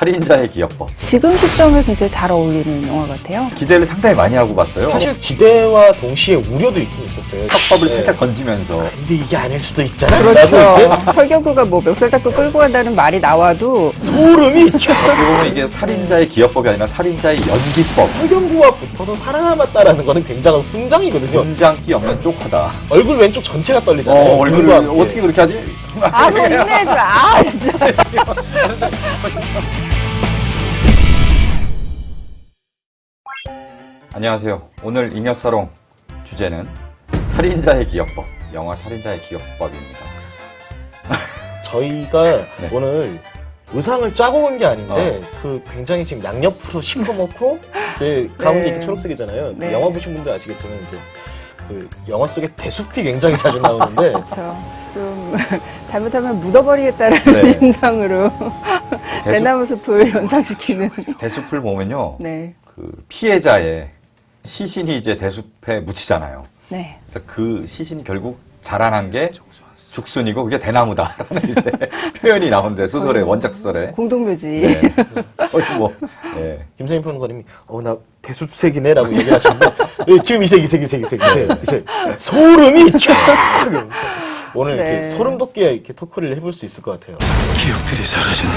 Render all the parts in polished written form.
살인자의 기억법. 지금 시점을 굉장히 잘 어울리는 영화 같아요. 기대를 상당히 많이 하고 봤어요. 사실 기대와 동시에 우려도 있긴 있었어요. 떡밥을 네. 살짝 건지면서. 근데 이게 아닐 수도 있잖아. 그렇죠. 라고 이렇게 설경구가 뭐 멱살 잡고 끌고 간다는 말이 나와도 소름이 쫙. 어떻게 보면 이게 살인자의 기억법이 아니라 살인자의 연기법. 설경구와 붙어서 살아남았다라는 거는 굉장한 훈장이거든요. 분장기 없는 쪽하다. 얼굴 왼쪽 전체가 떨리잖아요. 얼굴을 눈과 함께. 어떻게 그렇게 하지? 아무 인내하지 마. 아 진짜. 안녕하세요. 오늘 잉여사롱 주제는 살인자의 기억법. 영화 살인자의 기억법입니다. 저희가 네. 오늘 의상을 짜고 온 게 아닌데 그 굉장히 지금 양옆으로 시커멓고 이제 가운데 네. 이렇게 초록색이잖아요. 네. 영화 보신 분들 아시겠지만 이제 그 영화 속에 대숲이 굉장히 자주 나오는데 그렇죠. 좀 잘못하면 묻어버리겠다는 네. 심상으로 대나무 숲을 연상시키는. 대숲을 보면요. 네, 그 피해자의 시신이 이제 대숲에 묻히잖아요. 네. 그래서 그 시신이 결국 자라난 게 죽순이고 그게 대나무다라는 이제 표현이 나오는데 소설에 원작 소설에. 공동묘지. 네. 거의 뭐. 네. 김세인 평론가님이 나 대숲색이네라고 얘기하시는데 예, 지금 이 색 소름이 쫙 이러면서 오늘 네. 이렇게 소름 돋게 이렇게 토크를 해볼 수 있을 것 같아요. 기억들이 사라진다.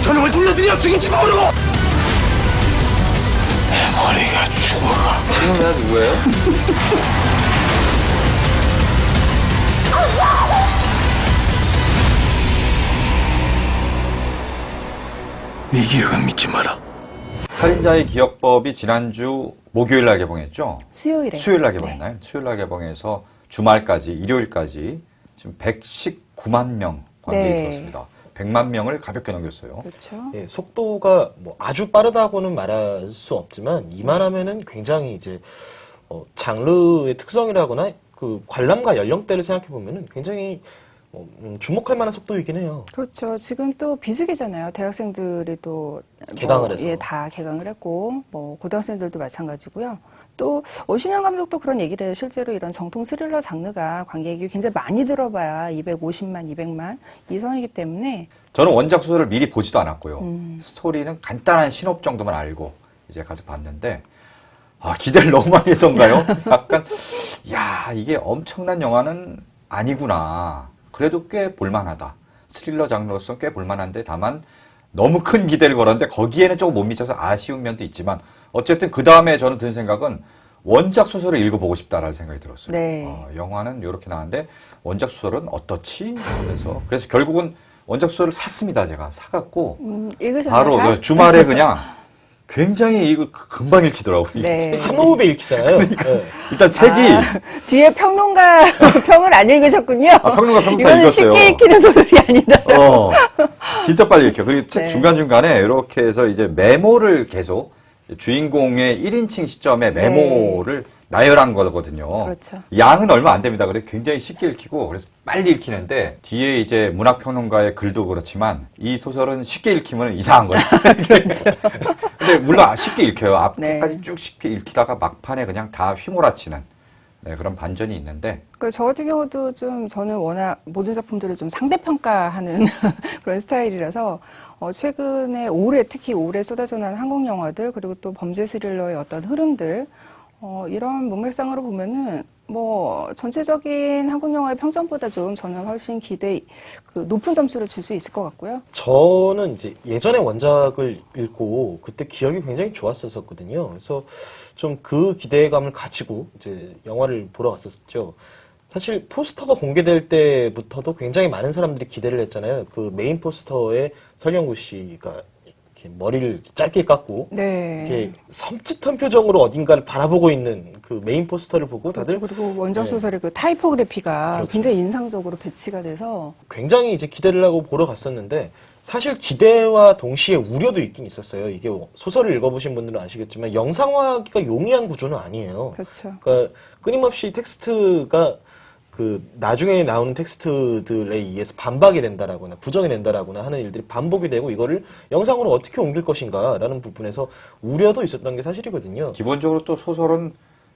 저놈을 돌려들여 죽인지도 모르고 내 머리가 죽어가. 지금 누구예요? 네 기억은 믿지 마라. 살인자의 기억법이 지난주 목요일 날 개봉했죠? 수요일에. 수요일 날 네. 개봉했나요? 수요일 날 개봉해서 주말까지, 일요일까지 지금 119만 명 관객이 네. 들었습니다. 100만 명을 가볍게 넘겼어요. 그렇죠. 예, 속도가 뭐 아주 빠르다고는 말할 수 없지만 이만하면은 굉장히 이제 장르의 특성이라거나 그 관람가 연령대를 생각해 보면은 굉장히 주목할 만한 속도이긴 해요. 그렇죠. 지금 또 비수기잖아요. 대학생들이 또 개강을 해서. 예, 다 개강을 했고, 뭐 고등학생들도 마찬가지고요. 또 오신영 감독도 그런 얘기를 해요. 실제로 이런 정통 스릴러 장르가 관객이 굉장히 많이 들어봐야 250만, 200만 이 선이기 때문에. 저는 원작 소설을 미리 보지도 않았고요. 스토리는 간단한 신업 정도만 알고 이제 가서 봤는데 기대를 너무 많이 해서인가요? 약간 야 이게 엄청난 영화는 아니구나. 그래도 꽤 볼만하다. 스릴러 장르로서 꽤 볼만한데 다만 너무 큰 기대를 걸었는데 거기에는 조금 못 미쳐서 아쉬운 면도 있지만 어쨌든 그 다음에 저는 든 생각은 원작 소설을 읽어보고 싶다라는 생각이 들었어요. 네. 영화는 이렇게 나왔는데 원작 소설은 어떻지? 그래서 결국은 원작 소설을 샀습니다. 제가 사갖고 읽으셨나요? 바로 다? 주말에 그냥 굉장히 이거 금방 읽히더라고요. 네. 한 호흡에 읽히잖아요. 네. 일단 책이 뒤에 평론가 평을 안 읽으셨군요. 평론가 평 다 이거는 읽었어요. 쉽게 읽히는 소설이 아니다. 진짜 빨리 읽혀. 그리고 책 네. 중간중간에 이렇게 해서 이제 메모를 계속 주인공의 1인칭 시점에 메모를 나열한 거거든요. 그렇죠. 양은 얼마 안 됩니다. 그래서 굉장히 쉽게 읽히고 그래서 빨리 읽히는데 뒤에 이제 문학평론가의 글도 그렇지만 이 소설은 쉽게 읽히면 이상한 거예요. 근데 물론 쉽게 읽혀요. 앞에까지 네. 쭉 쉽게 읽히다가 막판에 그냥 다 휘몰아치는 그런 반전이 있는데 저 같은 경우도 좀 저는 워낙 모든 작품들을 좀 상대평가하는 그런 스타일이라서 최근에 특히 올해 쏟아져 나는 한국 영화들 그리고 또 범죄 스릴러의 어떤 흐름들 이런 문맥상으로 보면은 뭐 전체적인 한국 영화의 평점보다 좀 저는 훨씬 높은 점수를 줄 수 있을 것 같고요. 저는 이제 예전에 원작을 읽고 그때 기억이 굉장히 좋았었거든요. 그래서 좀 그 기대감을 가지고 이제 영화를 보러 갔었죠. 사실 포스터가 공개될 때부터도 굉장히 많은 사람들이 기대를 했잖아요. 그 메인 포스터에 설경구 씨가 이렇게 머리를 짧게 깎고 네. 이렇게 섬찟한 표정으로 어딘가를 바라보고 있는 그 메인 포스터를 보고 다들 그렇죠. 그리고 원작 네. 소설의 그 타이포그래피가 그렇죠. 굉장히 인상적으로 배치가 돼서 굉장히 이제 기대를 하고 보러 갔었는데 사실 기대와 동시에 우려도 있긴 있었어요. 이게 소설을 읽어보신 분들은 아시겠지만 영상화하기가 용이한 구조는 아니에요. 그렇죠. 그러니까 끊임없이 텍스트가 그 나중에 나오는 텍스트들에 의해서 반박이 된다라거나 부정이 된다라거나 하는 일들이 반복이 되고 이거를 영상으로 어떻게 옮길 것인가라는 부분에서 우려도 있었던 게 사실이거든요. 기본적으로 또 소설은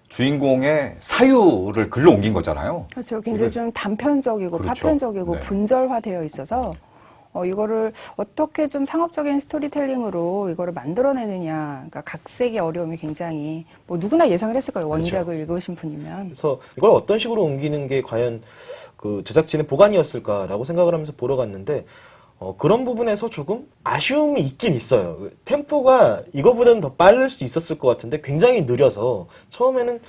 주인공의 사유를 글로 옮긴 거잖아요. 그렇죠. 굉장히 좀 단편적이고 그렇죠. 파편적이고 네. 분절화되어 있어서 이거를 어떻게 좀 상업적인 스토리텔링으로 이거를 만들어내느냐, 그러니까 각색의 어려움이 굉장히 뭐 누구나 예상을 했을 거예요. 원작을 읽으신 분이면. 그래서 이걸 어떤 식으로 옮기는 게 과연 그 제작진의 보관이었을까라고 생각을 하면서 보러 갔는데 그런 부분에서 조금 아쉬움이 있긴 있어요. 템포가 이거보다는 더 빠를 수 있었을 것 같은데 굉장히 느려서 처음에는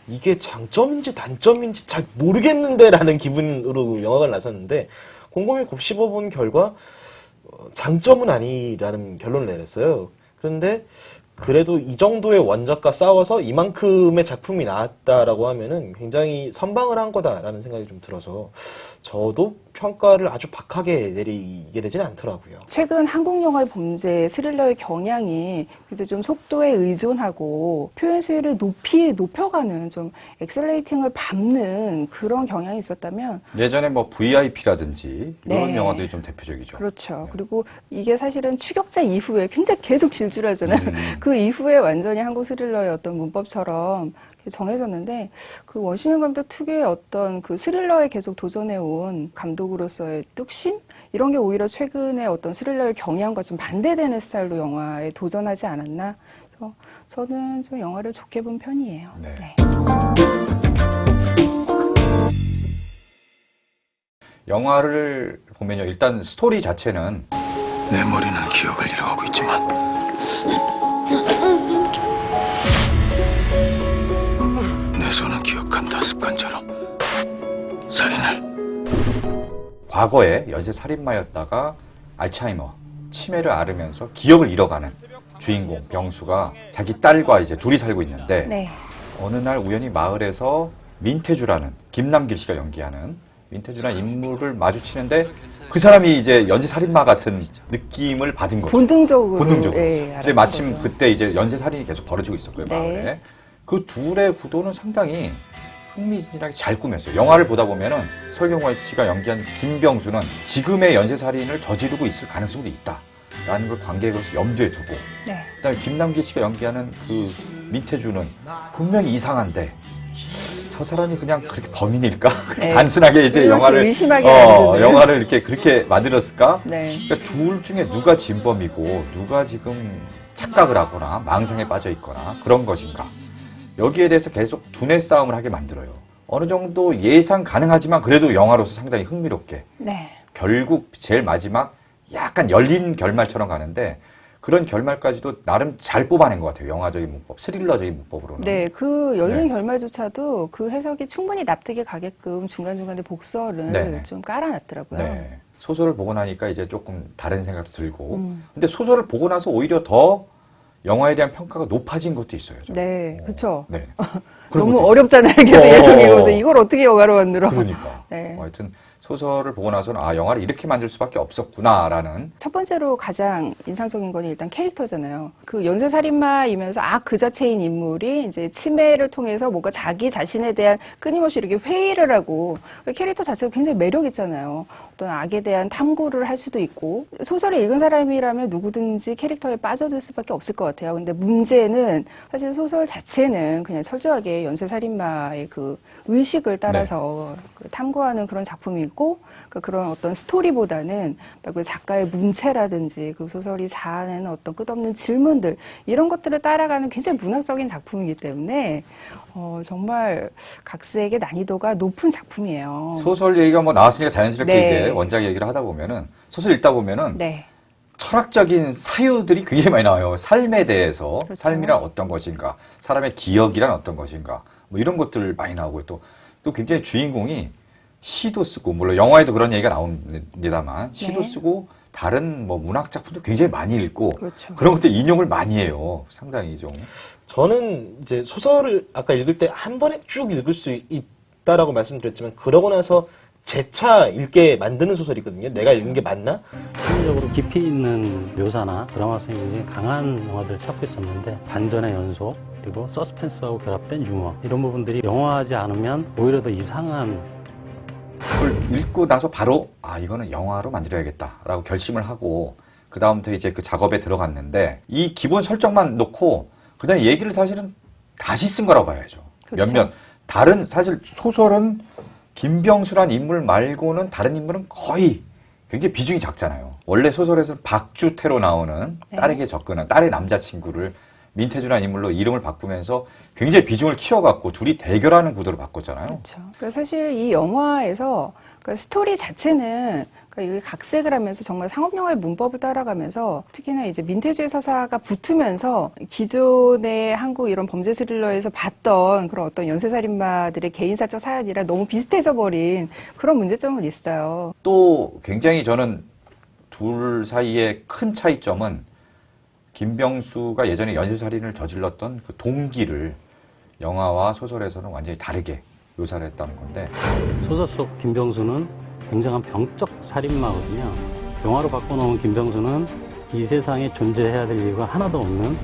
이게 장점인지 단점인지 잘 모르겠는데라는 기분으로 영화가 나섰는데 곰곰이 곱씹어본 결과 장점은 아니라는 결론을 내렸어요. 그런데 그래도 이 정도의 원작과 싸워서 이만큼의 작품이 나왔다라고 하면은 굉장히 선방을 한 거다라는 생각이 좀 들어서 저도 평가를 아주 박하게 내리게 되지는 않더라고요. 최근 한국 영화의 범죄 스릴러의 경향이 이제 좀 속도에 의존하고 표현 수위를 높여가는 좀 엑셀레이팅을 밟는 그런 경향이 있었다면 예전에 뭐 VIP라든지 이런 네. 영화들이 좀 대표적이죠. 그렇죠. 그리고 이게 사실은 추격자 이후에 굉장히 계속 질주하잖아요. 그 이후에 완전히 한국 스릴러의 어떤 문법처럼 정해졌는데 그 원신영 감독 특유의 어떤 그 스릴러에 계속 도전해온 감독으로서의 뚝심? 이런 게 오히려 최근에 어떤 스릴러의 경향과 좀 반대되는 스타일로 영화에 도전하지 않았나? 그래서 저는 좀 영화를 좋게 본 편이에요. 네. 네. 영화를 보면요. 일단 스토리 자체는 내 머리는 기억을 잃어가고 있지만 내 손은 기억한다. 습관처럼 살인을. 과거에 연쇄 살인마였다가 알츠하이머, 치매를 앓으면서 기억을 잃어가는 주인공 병수가 자기 딸과 이제 둘이 살고 있는데 네. 어느 날 우연히 마을에서 민태주라는 김남길 씨가 연기하는 민태주라는 인물을 마주치는데 그 사람이 이제 연쇄 살인마 같은 느낌을 받은 거죠. 본능적으로. 이제 알았던 마침 거죠. 그때 이제 연쇄 살인이 계속 벌어지고 있었고요, 네. 마을에. 그 둘의 구도는 상당히 흥미진진하게 잘 꾸몄어요. 영화를 보다 보면은 설경화 씨가 연기한 김병수는 지금의 연쇄 살인을 저지르고 있을 가능성도 있다라는 걸 관객으로서 염두에 두고, 네. 그다음에 김남길 씨가 연기하는 그 민태주는 분명히 이상한데 저 사람이 그냥 그렇게 범인일까? 네. 단순하게 이제 그것을 영화를 의심하게 만드는. 영화를 이렇게 그렇게 만들었을까? 네. 그러니까 둘 중에 누가 진범이고 누가 지금 착각을 하거나 망상에 빠져 있거나 그런 것인가? 여기에 대해서 계속 두뇌 싸움을 하게 만들어요. 어느 정도 예상 가능하지만 그래도 영화로서 상당히 흥미롭게. 네. 결국 제일 마지막 약간 열린 결말처럼 가는데 그런 결말까지도 나름 잘 뽑아낸 것 같아요. 영화적인 문법, 스릴러적인 문법으로는. 네, 그 열린 네. 결말조차도 그 해석이 충분히 납득이 가게끔 중간중간에 복선을 네네. 좀 깔아놨더라고요. 네. 소설을 보고 나니까 이제 조금 다른 생각도 들고. 근데 소설을 보고 나서 오히려 더 영화에 대한 평가가 높아진 것도 있어요. 저는. 네, 그쵸. 네. 그런 너무 것도 어렵잖아요. 계속 어. 읽으면서 이걸 어떻게 영화로 만들어. 그러니까. 네. 하여튼 소설을 보고 나서는 아, 영화를 이렇게 만들 수밖에 없었구나라는. 첫 번째로 가장 인상적인 건 일단 캐릭터잖아요. 그 연쇄살인마이면서 그 자체인 인물이 이제 치매를 통해서 뭔가 자기 자신에 대한 끊임없이 이렇게 회의를 하고 그 캐릭터 자체가 굉장히 매력 있잖아요. 어떤 악에 대한 탐구를 할 수도 있고 소설을 읽은 사람이라면 누구든지 캐릭터에 빠져들 수밖에 없을 것 같아요. 근데 문제는 사실 소설 자체는 그냥 철저하게 연쇄살인마의 그 의식을 따라서 그 탐구하는 그런 작품이고 그런 어떤 스토리보다는 그 작가의 문체라든지 그 소설이 자아내는 어떤 끝없는 질문들 이런 것들을 따라가는 굉장히 문학적인 작품이기 때문에 정말 각색의 난이도가 높은 작품이에요. 소설 얘기가 뭐 나왔으니까 자연스럽게 네. 이제 원작 얘기를 하다 보면은 소설 읽다 보면은 네. 철학적인 사유들이 굉장히 많이 나와요. 삶에 대해서 그렇죠. 삶이란 어떤 것인가, 사람의 기억이란 어떤 것인가, 뭐 이런 것들 많이 나오고 또 굉장히 주인공이 시도 쓰고 물론 영화에도 그런 얘기가 나옵니다만 시도 네. 쓰고 다른 뭐 문학 작품도 굉장히 많이 읽고 그렇죠. 그런 것들 인용을 많이 해요. 상당히 좀. 저는 이제 소설을 아까 읽을 때 한 번에 쭉 읽을 수 있다라고 말씀드렸지만 그러고 나서 재차 읽게 만드는 소설이 있거든요. 내가 읽은 게 맞나? 심리적으로 깊이 있는 묘사나 드라마성이 굉장히 강한 영화들을 찾고 있었는데 반전의 연속 그리고 서스펜스하고 결합된 유머 이런 부분들이 영화하지 않으면 오히려 더 이상한 그걸 읽고 나서 바로 이거는 영화로 만들어야겠다라고 결심을 하고 그 다음부터 이제 그 작업에 들어갔는데 이 기본 설정만 놓고 그냥 얘기를 사실은 다시 쓴 거라고 봐야죠. 그렇죠. 몇몇 다른 사실 소설은 김병수란 인물 말고는 다른 인물은 거의 굉장히 비중이 작잖아요. 원래 소설에서는 박주태로 나오는 네. 딸에게 접근한 딸의 남자친구를 민태주라는 인물로 이름을 바꾸면서 굉장히 비중을 키워갖고 둘이 대결하는 구도로 바꿨잖아요. 그렇죠. 그러니까 사실 이 영화에서 그러니까 스토리 자체는 그러니까 이게 각색을 하면서 정말 상업영화의 문법을 따라가면서 특히나 이제 민태주의 서사가 붙으면서 기존의 한국 이런 범죄 스릴러에서 봤던 그런 어떤 연쇄살인마들의 개인사적 사연이랑 너무 비슷해져 버린 그런 문제점은 있어요. 또 굉장히 저는 둘 사이의 큰 차이점은 김병수가 예전에 연쇄살인을 저질렀던 그 동기를 영화와 소설에서는 완전히 다르게 묘사를 했다는 건데 소설 속 김병수는 굉장한 병적 살인마거든요. 영화로 바꿔놓은 김병수는 이 세상에 존재해야 될 이유가 하나도 없는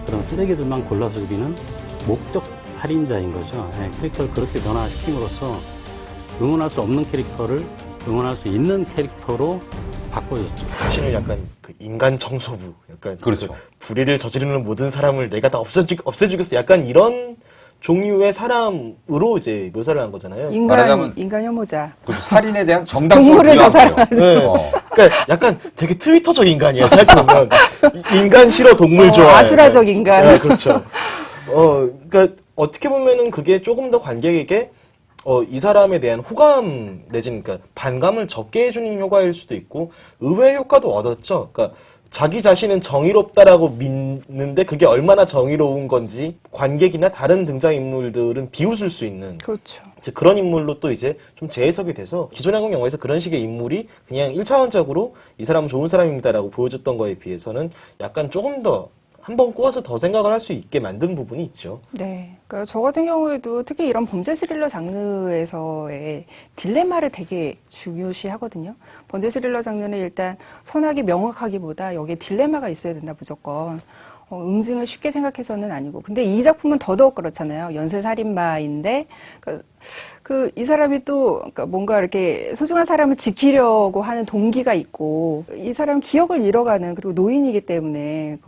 그런 쓰레기들만 골라서 죽이는 목적 살인자인 거죠. 네, 캐릭터를 그렇게 변화시킴으로써 응원할 수 없는 캐릭터를 응원할 수 있는 캐릭터로 바꿔줬죠. 자신을 약간 그 인간 청소부, 약간 그렇죠. 그 불의를 저지르는 모든 사람을 내가 다 없애주겠어. 약간 이런 종류의 사람으로 이제 묘사를 한 거잖아요. 말하자면 인간 혐오자. 그 살인에 대한 정당성을 동물을 더 부여한 거예요. 네. 어. 그러니까 약간 되게 트위터적 인간이야. 생각해보면 인간 싫어, 동물 좋아. 아수라적 인간. 네, 그렇죠. 그러니까 어떻게 보면은 그게 조금 더 관객에게 이 사람에 대한 호감 내지는 그러니까 반감을 적게 해주는 효과일 수도 있고 의외의 효과도 얻었죠. 그러니까 자기 자신은 정의롭다라고 믿는데 그게 얼마나 정의로운 건지 관객이나 다른 등장인물들은 비웃을 수 있는 그렇죠. 이제 그런 인물로 또 이제 좀 재해석이 돼서 기존의 한국 영화에서 그런 식의 인물이 그냥 1차원적으로 이 사람은 좋은 사람입니다라고 보여줬던 거에 비해서는 약간 조금 더 한 번 꼬아서 더 생각을 할 수 있게 만든 부분이 있죠. 네. 그러니까 저 같은 경우에도 특히 이런 범죄 스릴러 장르에서의 딜레마를 되게 중요시 하거든요. 범죄 스릴러 장르는 일단 선악이 명확하기보다 여기에 딜레마가 있어야 된다, 무조건. 응징을 쉽게 생각해서는 아니고. 근데 이 작품은 더더욱 그렇잖아요. 연쇄살인마인데, 이 사람이 또, 그러니까 뭔가 이렇게 소중한 사람을 지키려고 하는 동기가 있고, 이 사람은 기억을 잃어가는, 그리고 노인이기 때문에,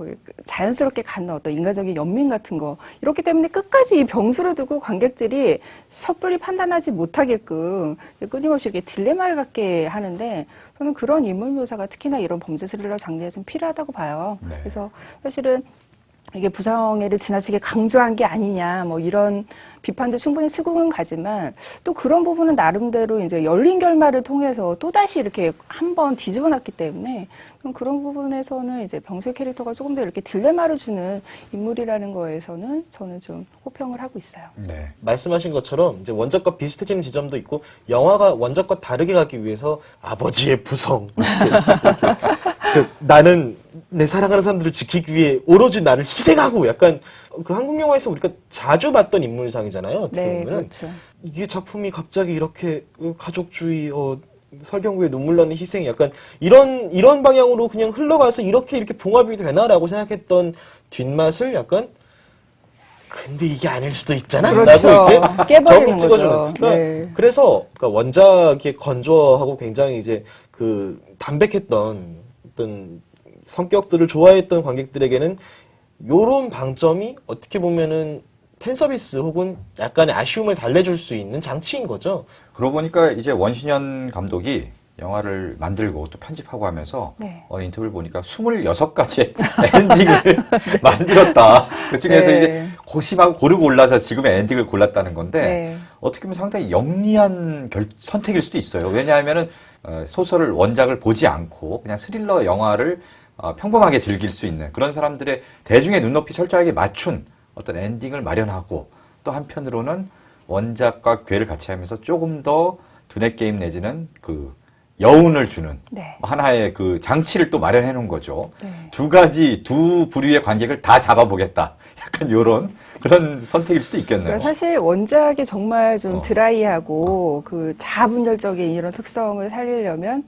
자연스럽게 갖는 어떤 인간적인 연민 같은 거. 이렇기 때문에 끝까지 이 병수를 두고 관객들이 섣불리 판단하지 못하게끔 끊임없이 이렇게 딜레마를 갖게 하는데, 저는 그런 인물 묘사가 특히나 이런 범죄 스릴러 장르에서는 필요하다고 봐요. 네. 그래서 사실은 이게 부정애를 지나치게 강조한 게 아니냐, 뭐 이런 비판도 충분히 수긍은 가지만 또 그런 부분은 나름대로 이제 열린 결말을 통해서 또다시 이렇게 한번 뒤집어 놨기 때문에 그런 부분에서는 이제 병수의 캐릭터가 조금 더 이렇게 딜레마를 주는 인물이라는 거에서는 저는 좀 호평을 하고 있어요. 네. 말씀하신 것처럼 이제 원작과 비슷해지는 지점도 있고 영화가 원작과 다르게 가기 위해서 아버지의 부성 나는 내 사랑하는 사람들을 지키기 위해 오로지 나를 희생하고 약간 그 한국 영화에서 우리가 자주 봤던 인물상이잖아요. 어떻게 네, 보면 그렇죠. 이게 작품이 갑자기 이렇게 가족주의 설경구에 눈물 나는 희생 약간 이런 방향으로 그냥 흘러가서 이렇게 봉합이 되나라고 생각했던 뒷맛을 약간 근데 이게 아닐 수도 있잖아. 그렇죠. 라고 이렇게 깨버리는 점을 찍어주는. 거죠. 그러니까 네. 그래서 원작이 건조하고 굉장히 이제 그 담백했던 어떤 성격들을 좋아했던 관객들에게는 요런 방점이 어떻게 보면은 팬서비스 혹은 약간의 아쉬움을 달래줄 수 있는 장치인 거죠. 그러고 보니까 이제 원신현 감독이 영화를 만들고 또 편집하고 하면서 네. 인터뷰를 보니까 26가지의 엔딩을 만들었다. 그 중에서 네. 이제 고심하고 고르고 골라서 지금의 엔딩을 골랐다는 건데 네. 어떻게 보면 상당히 영리한 선택일 수도 있어요. 왜냐하면은 소설을 원작을 보지 않고 그냥 스릴러 영화를 평범하게 즐길 수 있는 그런 사람들의 대중의 눈높이 철저하게 맞춘 어떤 엔딩을 마련하고 또 한편으로는 원작과 궤를 같이 하면서 조금 더 두뇌 게임 내지는 그 여운을 주는 네. 하나의 그 장치를 또 마련해 놓은 거죠. 네. 두 부류의 관객을 다 잡아보겠다. 약간 요런 그런 선택일 수도 있겠네요. 그러니까 사실 원작이 정말 좀 어. 드라이하고 그 자아분열적인 이런 특성을 살리려면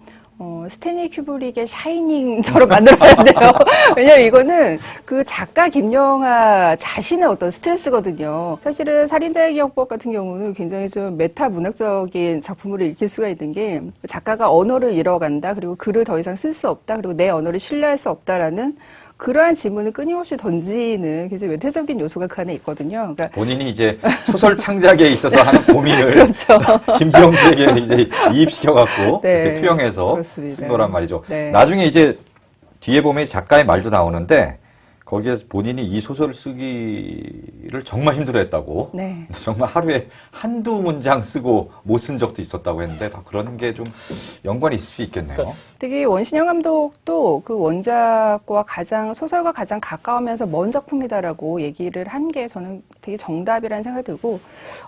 스탠리 큐브릭의 샤이닝처럼 만들어야 돼요. 왜냐면 이거는 그 작가 김영하 자신의 어떤 스트레스거든요. 사실은 살인자의 기억법 같은 경우는 굉장히 좀 메타 문학적인 작품으로 읽힐 수가 있는 게 작가가 언어를 잃어간다. 그리고 글을 더 이상 쓸 수 없다. 그리고 내 언어를 신뢰할 수 없다라는 그러한 질문을 끊임없이 던지는 굉장히 외태적인 요소가 그 안에 있거든요. 그러니까 본인이 이제 소설 창작에 있어서 하는 고민을 그렇죠. 김병수에게 이제 이입시켜갖고 네, 이렇게 투영해서 그렇습니다. 쓴 거란 말이죠. 네. 나중에 이제 뒤에 보면 작가의 말도 나오는데 거기에서 본인이 이 소설을 쓰기를 정말 힘들어했다고. 네. 정말 하루에 한두 문장 쓰고 못 쓴 적도 있었다고 했는데 다 그런 게 좀 연관이 있을 수 있겠네요. 특히 원신영 감독도 그 원작과 소설과 가장 가까우면서 먼 작품이다라고 얘기를 한 게 저는 되게 정답이라는 생각이 들고,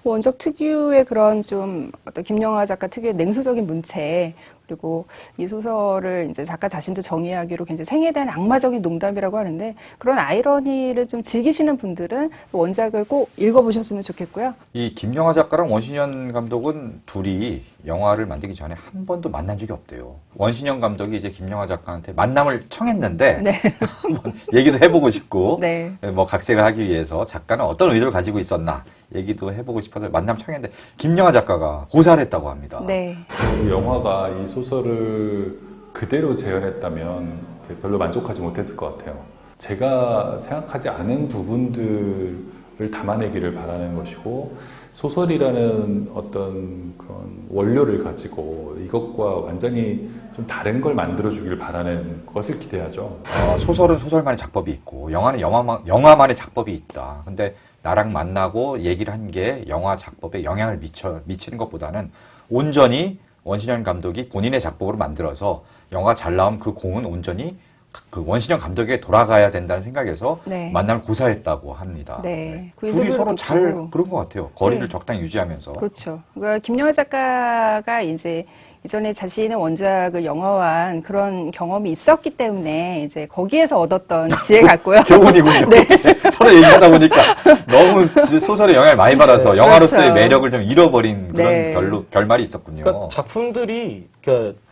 원작 특유의 그런 좀 어떤 김영하 작가 특유의 냉소적인 문체, 그리고 이 소설을 이제 작가 자신도 정의하기로 굉장히 생에 대한 악마적인 농담이라고 하는데, 그런 아이러니를 좀 즐기시는 분들은 원작을 꼭 읽어보셨으면 좋겠고요. 이 김영하 작가랑 원신현 감독은 둘이 영화를 만들기 전에 한 번도 만난 적이 없대요. 원신현 감독이 이제 김영하 작가한테 만남을 청했는데 네. 한번 얘기도 해보고 싶고 네. 뭐 각색을 하기 위해서 작가는 어떤 의도를 가지고 있었나 얘기도 해보고 싶어서 만남 청했는데 김영하 작가가 고사를 했다고 합니다. 네. 이 영화가 이 소설을 그대로 재현했다면 별로 만족하지 못했을 것 같아요. 제가 생각하지 않은 부분들을 담아내기를 바라는 것이고, 소설이라는 어떤 그런 원료를 가지고 이것과 완전히 좀 다른 걸 만들어주길 바라는 것을 기대하죠. 소설은 소설만의 작법이 있고 영화는 영화만의 작법이 있다. 근데 나랑 만나고 얘기를 한 게 영화 작법에 영향을 미치는 것보다는 온전히 원신현 감독이 본인의 작법으로 만들어서 영화 잘 나오면 그 공은 온전히 그 원신현 감독에게 돌아가야 된다는 생각에서 네. 만남을 고사했다고 합니다. 네. 그 둘이 인터뷰를 서로 잘 듣고. 그런 것 같아요. 거리를 네. 적당히 유지하면서. 그렇죠. 그러니까 김영하 작가가 이제 이전에 자신의 원작을 영화화한 그런 경험이 있었기 때문에 이제 거기에서 얻었던 지혜 같고요. 교훈이군요. 네. 서로 얘기하다 보니까 너무 소설에 영향을 많이 받아서 영화로서의 그렇죠. 매력을 좀 잃어버린 그런 네. 결말이 있었군요. 그러니까 작품들이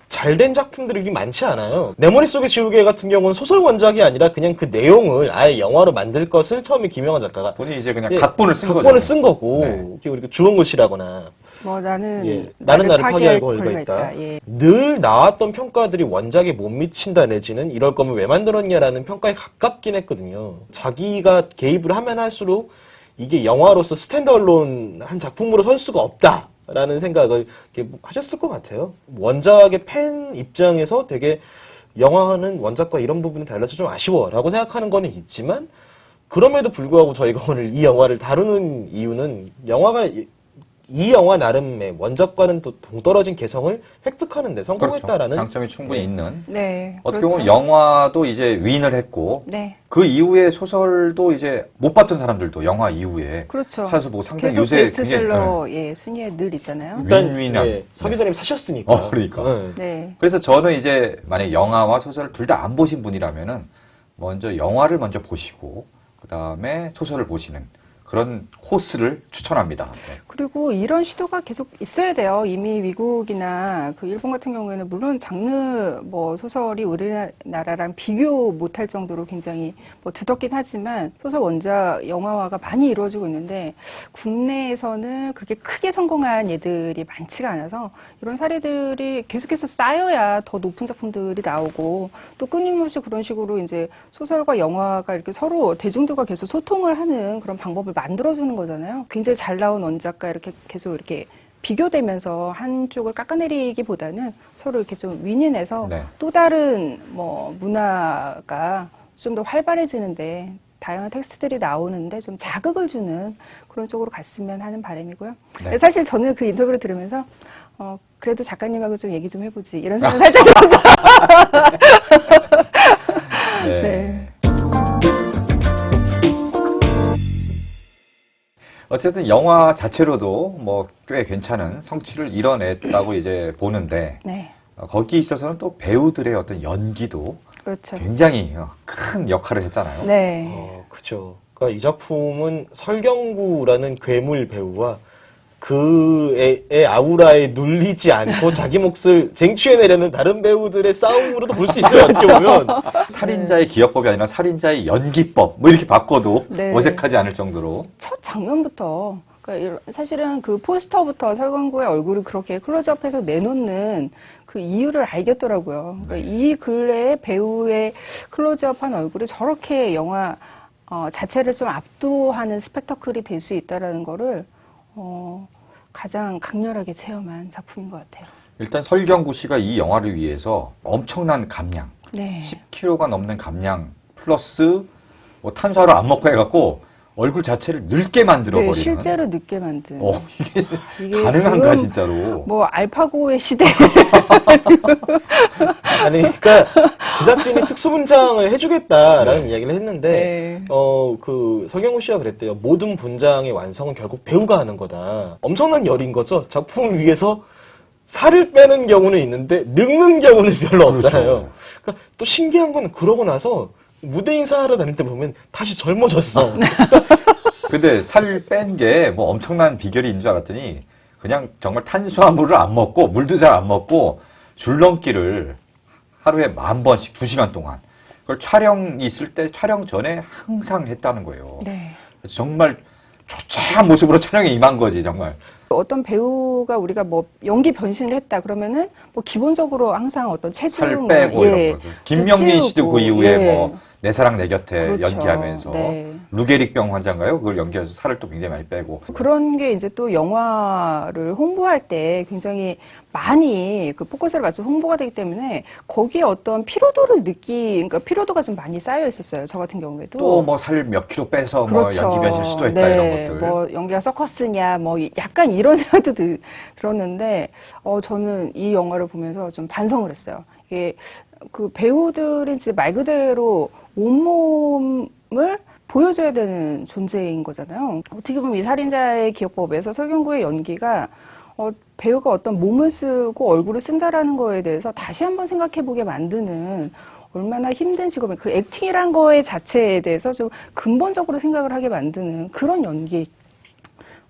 잘된 작품들이 많지 않아요. 내 머릿속의 지우개 같은 경우는 소설 원작이 아니라 그냥 그 내용을 아예 영화로 만들 것을 처음에 김영하 작가가 본인이 이제 그냥 예, 각본을 쓴 거죠. 각본을 쓴 거고, 네. 그리고 주원글씨라거나 뭐 나는 나는 나를 파괴할 권리가 권리가 있다. 예. 늘 나왔던 평가들이 원작에 못 미친다 내지는 이럴 거면 왜 만들었냐라는 평가에 가깝긴 했거든요. 자기가 개입을 하면 할수록 이게 영화로서 스탠드얼론 한 작품으로 설 수가 없다라는 생각을 이렇게 하셨을 것 같아요. 원작의 팬 입장에서 되게 영화는 원작과 이런 부분이 달라서 좀 아쉬워라고 생각하는 거는 있지만, 그럼에도 불구하고 저희가 오늘 이 영화를 다루는 이유는 영화가 이 영화 나름의 원작과는 또 동떨어진 개성을 획득하는데 성공했다라는 장점이 충분히 네. 있는. 네. 어떻게 그렇죠. 보면 영화도 이제 위인을 했고 네. 그 이후에 소설도 이제 못 봤던 사람들도 영화 이후에 그렇죠. 찾아서 보고 상당히 계속 요새 베스트셀러 예, 순위에 늘 있잖아요. 윈윈한. 서 기자님 사셨으니까. 그러니까. 네. 네. 그래서 저는 이제 만약 영화와 소설을 둘 다 안 보신 분이라면은 먼저 영화를 먼저 보시고 그 다음에 소설을 보시는 그런 코스를 추천합니다. 네. 그리고 이런 시도가 계속 있어야 돼요. 이미 미국이나 그 일본 같은 경우에는 물론 장르 뭐 소설이 우리나라랑 비교 못할 정도로 굉장히 뭐 두텁긴 하지만 소설 원작 영화화가 많이 이루어지고 있는데 국내에서는 그렇게 크게 성공한 예들이 많지가 않아서 이런 사례들이 계속해서 쌓여야 더 높은 작품들이 나오고 또 끊임없이 그런 식으로 이제 소설과 영화가 이렇게 서로 대중들과 계속 소통을 하는 그런 방법을 만들어주는 거잖아요. 굉장히 잘 나온 원작과 이렇게 계속 이렇게 비교되면서 한쪽을 깎아내리기보다는 서로 이렇게 좀 윈윈해서 네. 또 다른 뭐 문화가 좀 더 활발해지는데 다양한 텍스트들이 나오는데 좀 자극을 주는 그런 쪽으로 갔으면 하는 바람이고요. 네. 사실 저는 그 인터뷰를 들으면서 그래도 작가님하고 좀 얘기 좀 해보지 이런 생각이 살짝 들었어요. 네. 네. 어쨌든 영화 자체로도 뭐 꽤 괜찮은 성취를 이뤄냈다고 이제 보는데 네. 거기 있어서는 또 배우들의 어떤 연기도 그렇죠. 굉장히 큰 역할을 했잖아요. 네. 그죠. 그러니까 이 작품은 설경구라는 괴물 배우와 그의 아우라에 눌리지 않고 자기 몫을 쟁취해내려는 다른 배우들의 싸움으로도 볼 수 있어요. 어떻게 보면. 살인자의 기억법이 아니라 살인자의 연기법 뭐 이렇게 바꿔도 네. 어색하지 않을 정도로. 첫 장면부터 그러니까 사실은 그 포스터부터 설경구의 얼굴을 그렇게 클로즈업해서 내놓는 그 이유를 알겠더라고요. 그러니까 이 근래에 배우의 클로즈업한 얼굴이 저렇게 영화 자체를 좀 압도하는 스펙터클이 될 수 있다라는 거를 가장 강렬하게 체험한 작품인 것 같아요. 일단 설경구 씨가 이 영화를 위해서 엄청난 감량, 네. 10kg가 넘는 감량 플러스 뭐 탄수화물 안 먹고 해갖고 얼굴 자체를 늙게 만들어버리는. 네, 실제로 늦게 만든. 이게 가능한가 지금 진짜로. 뭐 알파고의 시대. 아니, 그러니까 제작진이 특수분장을 해주겠다라는 이야기를 했는데, 네. 그 설경구 씨가 그랬대요. 모든 분장의 완성은 결국 배우가 하는 거다. 엄청난 열인 거죠. 작품을 위해서 살을 빼는 경우는 있는데 늙는 경우는 별로 없잖아요. 그렇죠. 그러니까 또 신기한 건 그러고 나서 무대 인사하러 다닐 때 보면 다시 젊어졌어. 근데 살 뺀 게 뭐 엄청난 비결이 있는 줄 알았더니 그냥 정말 탄수화물을 안 먹고 물도 잘 안 먹고 줄넘기를 하루에 10,000번씩 2시간 동안 그걸 촬영이 있을 때 촬영 전에 항상 했다는 거예요. 네. 그래서 정말 초췌한 모습으로 촬영에 임한 거지 정말. 어떤 배우가 우리가 뭐 연기 변신을 했다 그러면은 뭐 기본적으로 항상 어떤 체중 살 빼고 이런 거죠. 김명민 씨도 그 이후에 예. 뭐 내 사랑 내 곁에 그렇죠. 연기하면서 네. 루게릭병 환자인가요? 그걸 연기해서 살을 또 굉장히 많이 빼고. 그런 게 이제 또 영화를 홍보할 때 굉장히 많이 그 포커스를 맞춰 홍보가 되기 때문에 거기에 어떤 피로도를 그러니까 피로도가 좀 많이 쌓여 있었어요. 저 같은 경우에도. 또 뭐 살 몇 킬로 빼서 그렇죠. 뭐 연기 변신 시도했다 네, 이런 것들. 뭐 연기가 서커스냐, 뭐 약간 이런 생각도 들었는데, 저는 이 영화를 보면서 좀 반성을 했어요. 이게 그 배우들이 이제 말 그대로 온몸을 보여줘야 되는 존재인 거잖아요. 어떻게 보면 이 살인자의 기억법에서 설경구의 연기가 배우가 어떤 몸을 쓰고 얼굴을 쓴다라는 거에 대해서 다시 한번 생각해보게 만드는 얼마나 힘든 직업이 그 액팅이란 거의 자체에 대해서 좀 근본적으로 생각을 하게 만드는 그런 연기가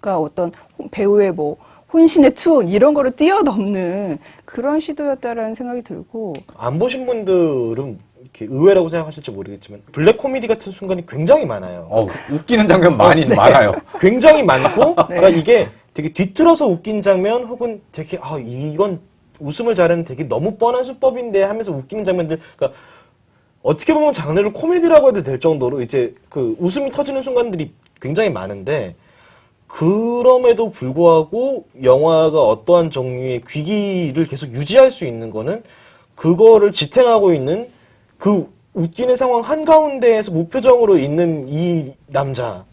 어떤 배우의 뭐 혼신의 투혼 이런 거를 뛰어넘는 그런 시도였다라는 생각이 들고 안 보신 분들은 이렇게 의외라고 생각하실지 모르겠지만 블랙 코미디 같은 순간이 굉장히 많아요. 웃기는 장면 많아요. 굉장히 많고 그러니까 이게 되게 뒤틀어서 웃긴 장면 혹은 되게 이건 웃음을 자르는 되게 너무 뻔한 수법인데 하면서 웃기는 장면들 그러니까 어떻게 보면 장르를 코미디라고 해도 될 정도로 이제 그 웃음이 터지는 순간들이 굉장히 많은데 그럼에도 불구하고 영화가 어떠한 종류의 귀기를 계속 유지할 수 있는 거는 그거를 지탱하고 있는 그 웃기는 상황 한가운데에서 무표정으로 있는 이 남자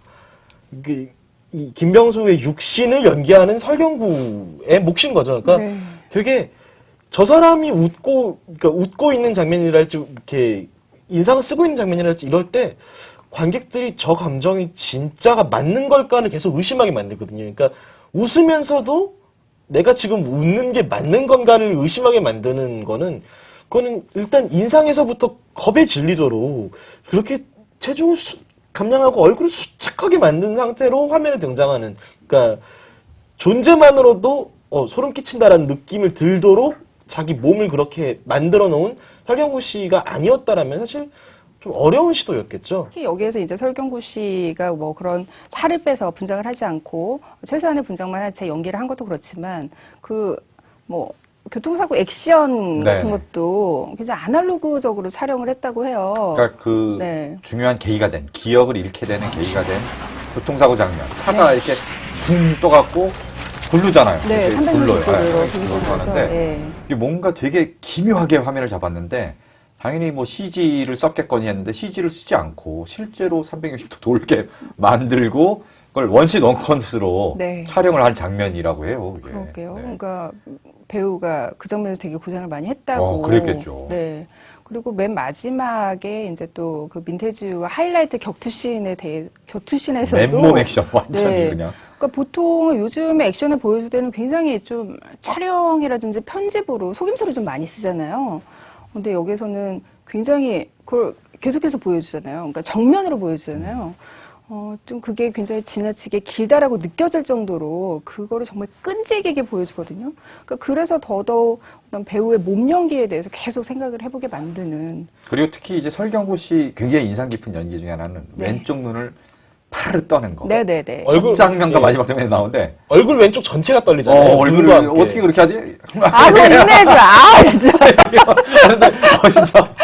이 김병수의 육신을 연기하는 설경구의 몫인 거죠. 그러니까 네. 되게 저 사람이 웃고 있는 장면이랄지 이렇게 인상을 쓰고 있는 장면이랄지 이럴 때 관객들이 저 감정이 진짜가 맞는 걸까를 계속 의심하게 만들거든요. 그러니까 웃으면서도 내가 지금 웃는 게 맞는 건가를 의심하게 만드는 그거는 일단 인상에서부터 겁에 질리도록 그렇게 체중을 감량하고 얼굴을 수척하게 만든 상태로 화면에 등장하는 그러니까 존재만으로도 소름 끼친다라는 느낌을 들도록 자기 몸을 그렇게 만들어 놓은 설경구 씨가 아니었다라면 사실 좀 어려운 시도였겠죠. 특히 여기에서 이제 설경구 씨가 뭐 그런 살을 빼서 분장을 하지 않고 최소한의 분장만 제 연기를 한 것도 그렇지만 그 뭐 교통사고 액션 같은 것도 굉장히 아날로그적으로 촬영을 했다고 해요. 그러니까 그 네. 중요한 계기가 된 기억을 잃게 되는 계기가 된 교통사고 장면. 차가 이렇게 붕 떠갖고 굴르잖아요. 네, 이렇게 360도로 저기서 하는데 네. 이게 뭔가 되게 기묘하게 화면을 잡았는데 당연히 뭐 CG를 썼겠거니 했는데 CG를 쓰지 않고 실제로 360도 돌게 만들고 그걸 원시 원컷으로 네. 촬영을 한 장면이라고 해요. 이게. 그러게요. 네. 그러니까 배우가 그 장면에서 되게 고생을 많이 했다고. 그랬겠죠. 네. 그리고 맨 마지막에 이제 또 그 민태주와 하이라이트 격투씬에서도 맨몸 액션 완전히 네. 그냥. 그러니까 보통 요즘에 액션을 보여줄 때는 굉장히 좀 촬영이라든지 편집으로 속임수를 좀 많이 쓰잖아요. 근데 여기서는 굉장히 그걸 계속해서 보여주잖아요. 그러니까 정면으로 보여주잖아요. 좀 그게 굉장히 지나치게 길다라고 느껴질 정도로 그거를 정말 끈질기게 보여주거든요. 그러니까 그래서 더더욱 어떤 배우의 몸 연기에 대해서 계속 생각을 해보게 만드는. 그리고 특히 이제 설경구 씨 굉장히 인상 깊은 연기 중에 하나는 네. 왼쪽 눈을 파르르 떠는 거. 네네네. 얼굴- 첫 장면과 예. 마지막 장면이 나오는데 얼굴 왼쪽 전체가 떨리잖아요. 얼굴을 눈과 함께. 어떻게 그렇게 하지? 아, 그거 인내하지 마. 아, 진짜. 진짜.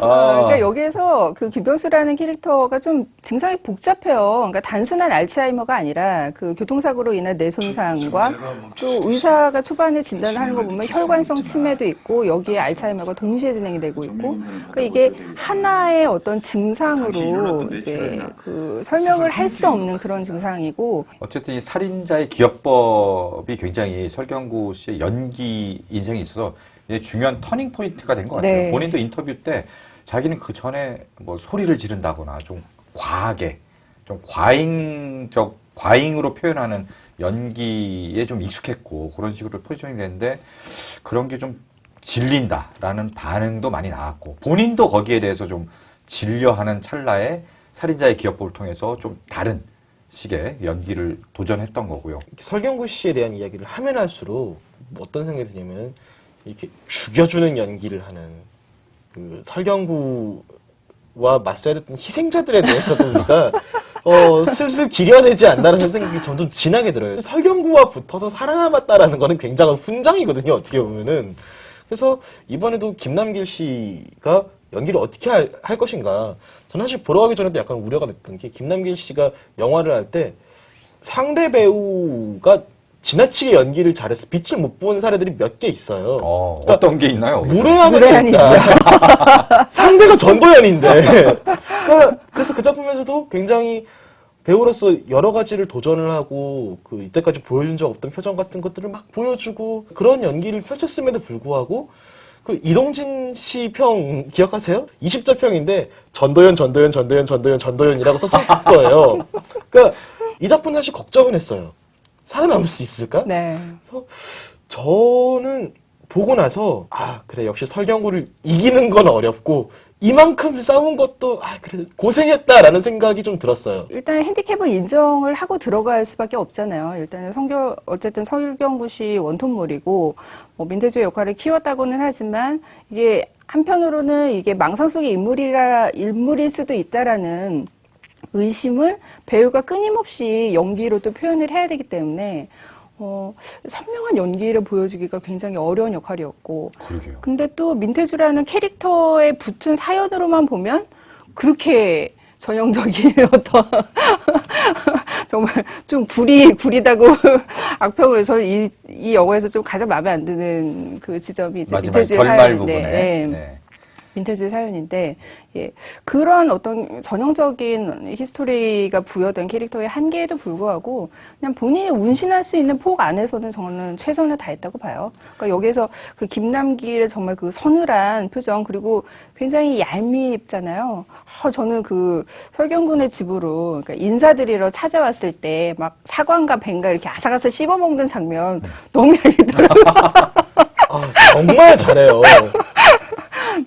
그러니까 여기에서 그 김병수라는 캐릭터가 좀 증상이 복잡해요. 그러니까 단순한 알츠하이머가 아니라 그 교통사고로 인한 뇌 손상과 또 의사가 초반에 진단을 하는 거 보면 혈관성 치매도 있고 여기에 알츠하이머가 동시에 진행이 되고 있고 그러니까 이게 하나의 어떤 증상으로 이제 그 설명을 할 수 없는 그런 증상이고 어쨌든 이 살인자의 기억법이 굉장히 설경구 씨의 연기 인생에 있어서 이제 중요한 터닝 포인트가 된 것 같아요. 네. 본인도 인터뷰 때 자기는 그 전에 뭐 소리를 지른다거나 좀 과하게, 좀 과잉으로 표현하는 연기에 좀 익숙했고 그런 식으로 포지셔닝 됐는데 그런 게 좀 질린다라는 반응도 많이 나왔고 본인도 거기에 대해서 좀 질려하는 찰나에 살인자의 기억법을 통해서 좀 다른 식의 연기를 도전했던 거고요. 설경구 씨에 대한 이야기를 하면 할수록 어떤 생각이 드냐면 이렇게 죽여주는 연기를 하는 그 설경구와 맞서야 됐던 희생자들에 대해서도 우리가 슬슬 기려야 되지 않나라는 생각이 점점 진하게 들어요. 설경구와 붙어서 살아남았다라는 거는 굉장한 훈장이거든요. 어떻게 보면은. 그래서 이번에도 김남길 씨가 연기를 어떻게 할 것인가. 저는 사실 보러 가기 전에도 약간 우려가 됐던 게 김남길 씨가 영화를 할 때 상대 배우가 지나치게 연기를 잘해서 빛을 못 본 사례들이 몇 개 있어요. 그러니까 어떤 게 있나요? 무례함이 무례함이 있다. 상대가 전도연인데. 그래서 그 작품에서도 굉장히 배우로서 여러 가지를 도전을 하고 그 이때까지 보여준 적 없던 표정 같은 것들을 막 보여주고 그런 연기를 펼쳤음에도 불구하고 그 이동진 씨 평 기억하세요? 20자 평인데 전도연이라고 썼을 거예요. 그러니까 이 작품 사실 걱정은 했어요. 살아남을 수 있을까? 네. 그래서 저는 보고 나서 그래 역시 설경구를 이기는 건 어렵고 이만큼 싸운 것도 그래 고생했다라는 생각이 좀 들었어요. 일단 핸디캡을 인정을 하고 들어갈 수밖에 없잖아요. 일단은 어쨌든 설경구 씨 원톤물이고 뭐 민태주의 역할을 키웠다고는 하지만 이게 한편으로는 이게 망상 속의 인물일 수도 있다라는 의심을 배우가 끊임없이 연기로 또 표현을 해야 되기 때문에 선명한 연기를 보여주기가 굉장히 어려운 역할이었고. 그러게요. 근데 또 민태주라는 캐릭터에 붙은 사연으로만 보면 그렇게 전형적인 어떤 정말 좀 구리다고 악평을 해서 이 영화에서 좀 가장 마음에 안 드는 그 지점이 이제 마지막 민태주의 결말 사연인데. 부분에. 예. 네. 민태주의 사연인데, 예. 그런 어떤 전형적인 히스토리가 부여된 캐릭터의 한계에도 불구하고, 그냥 본인이 운신할 수 있는 폭 안에서는 저는 최선을 다했다고 봐요. 그러니까 여기에서 그 김남길의 정말 그 서늘한 표정, 그리고 굉장히 얄밉잖아요. 저는 그 설경군의 집으로, 그러니까 인사드리러 찾아왔을 때, 막 사과인가 뱀가 이렇게 아삭아삭 씹어먹는 장면, 너무 얄밉더라고요. 정말 잘해요.